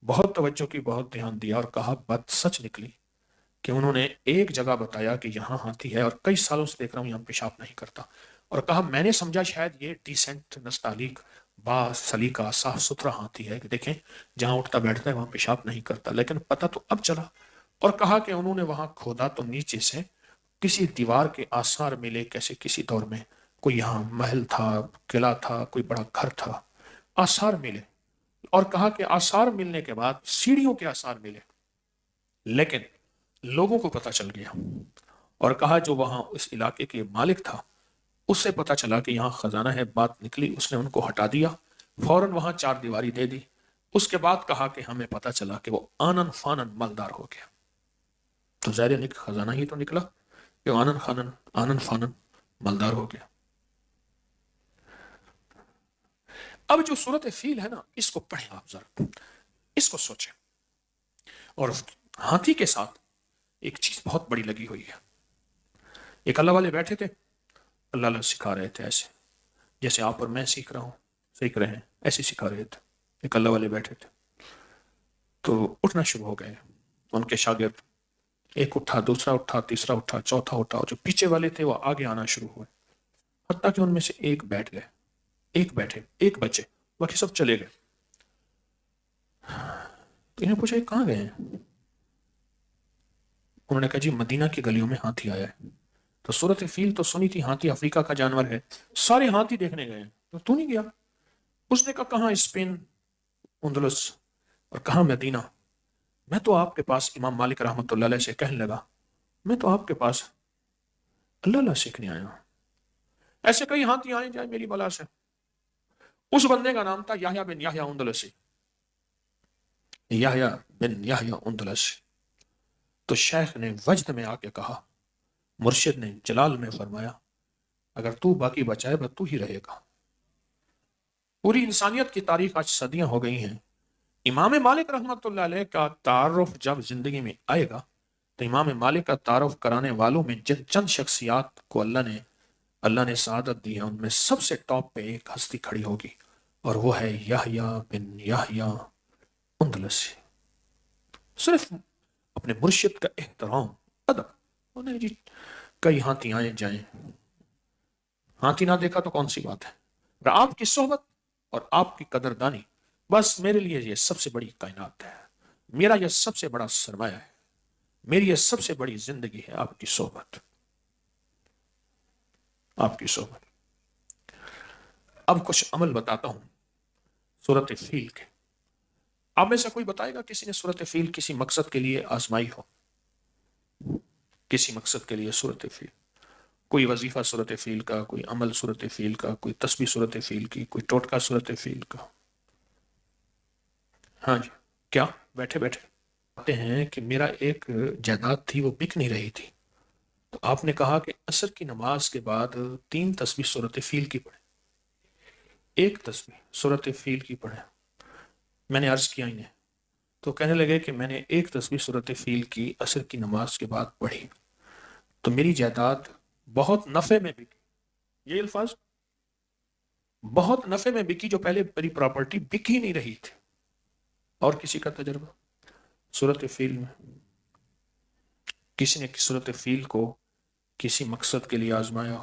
بہت توجہ کی، بہت دھیان دیا، اور کہا بات سچ نکلی کہ انہوں نے ایک جگہ بتایا کہ یہاں ہاتھی ہے، اور کئی سالوں سے دیکھ رہا ہوں یہاں پیشاب نہیں کرتا، اور کہا میں نے سمجھا شاید یہ ڈیسنٹ نستعلیق با سلیقہ صاف ستھرا ہاتھی ہے کہ دیکھیں جہاں اٹھتا بیٹھتا ہے وہاں پیشاب نہیں کرتا، لیکن پتہ تو اب چلا۔ اور کہا کہ انہوں نے وہاں کھودا تو نیچے سے کسی دیوار کے آثار ملے، کیسے کسی دور میں کوئی یہاں محل تھا، قلعہ تھا، کوئی بڑا گھر تھا، آثار ملے۔ اور کہا کہ آثار ملنے کے بعد سیڑھیوں کے آثار ملے، لیکن لوگوں کو پتہ چل گیا، اور کہا جو وہاں اس علاقے کے مالک تھا اس سے پتہ چلا کہ یہاں خزانہ ہے، بات نکلی، اس نے ان کو ہٹا دیا، فوراً وہاں چار دیواری دے دی۔ اس کے بعد کہا کہ ہمیں پتہ چلا کہ وہ آنن فانن مالدار ہو گیا، تو ظاہر خزانہ ہی تو نکلا کہ آنن فانن مالدار ہو گیا۔ اب جو صورت فیل ہے نا، اس کو پڑھیں آپ ذرا، اس کو سوچیں، اور ہاتھی کے ساتھ ایک چیز بہت بڑی لگی ہوئی ہے۔ ایک اللہ والے بیٹھے تھے، اللہ اللہ سکھا رہے تھے، ایسے جیسے آپ اور میں سیکھ رہا ہوں، سیکھ رہے ہیں، ایسے سکھا رہے تھے۔ ایک اللہ والے بیٹھے تھے تو اٹھنا شروع ہو گئے ان کے شاگرد، ایک اٹھا، دوسرا اٹھا، تیسرا اٹھا، چوتھا اٹھا، اور جو پیچھے والے تھے وہ آگے آنا شروع ہوئے، حتیٰ کہ ان میں سے ایک بیٹھ گئے، ایک بیٹھے، ایک بچے، باقی سب چلے گئے۔ تو انہیں پوچھا یہ کہاں گئے ہیں؟ انہوں نے کہا جی مدینہ کی گلیوں میں ہاتھی آیا ہے۔ تو صورت فیل تو سنی تھی، ہاتھی افریقہ کا جانور ہے، سارے ہاتھی دیکھنے گئے ہیں، تو نہیں گیا؟ اس نے کہا کہاں اسپین، اندلس، اور کہاں مدینہ؟ میں تو آپ کے پاس امام مالک رحمۃ اللہ علیہ سے کہنے لگا، میں تو آپ کے پاس اللہ اللہ سیکھنے آیا ہوں، ایسے کئی ہاتھی آئے جائیں میری بلا سے۔ اس بندے کا نام تھا یحییٰ بن یحییٰ اندلسی، یحییٰ بن یحییٰ اندلسی۔ تو شیخ نے وجد میں آ کے کہا، مرشد نے جلال میں فرمایا، اگر تو باقی بچائے تو ہی رہے گا۔ پوری انسانیت کی تاریخ آج صدیاں ہو گئی ہیں، امام مالک رحمت اللہ علیہ کا تعارف جب زندگی میں آئے گا تو امام مالک کا تعارف کرانے والوں میں جن چند شخصیات کو اللہ نے سعادت دی ہے، ان میں سب سے ٹاپ پہ ایک ہستی کھڑی ہوگی، اور وہ ہے یحییٰ بن یحییٰ اندلسی۔ صرف اپنے مرشد کا احترام، ادب، انہیں جی کئی ہاتھی آئے جائیں، ہاتھی نہ دیکھا تو کون سی بات ہے، اور آپ کی صحبت اور آپ کی قدردانی بس میرے لیے یہ سب سے بڑی کائنات ہے، میرا یہ سب سے بڑا سرمایہ ہے، میری یہ سب سے بڑی زندگی ہے، آپ کی صحبت، آپ کی صحبت۔ اب کچھ عمل بتاتا ہوں صورت فیل کے۔ آپ میں سے کوئی بتائے گا کسی نے صورت فیل کسی مقصد کے لیے آزمائی ہو؟ کسی مقصد کے لیے صورت فیل، کوئی وظیفہ صورت فیل کا، کوئی عمل صورت فیل کا، کوئی تسبیح صورت فیل کی، کوئی ٹوٹکا صورت فیل کا؟ ہاں جی، کیا بیٹھے بیٹھے کہتے ہیں کہ میرا ایک جائیداد تھی وہ بک نہیں رہی تھی، تو آپ نے کہا کہ عصر کی نماز کے بعد 3 تسبیح صورت فیل کی پڑھیں، ایک تسبیح صورت فیل کی پڑھیں۔ میں نے عرض کیا انہیں، تو کہنے لگے کہ میں نے ایک تسبیح صورت فیل کی عصر کی نماز کے بعد پڑھی تو میری جائیداد بہت نفع میں بکی، یہ الفاظ، بہت نفع میں بکی، جو پہلے میری پراپرٹی بک ہی نہیں رہی تھی۔ اور کسی کا تجربہ صورت فیل میں، کسی نے صورت فیل کو کسی مقصد کے لیے آزمایا؟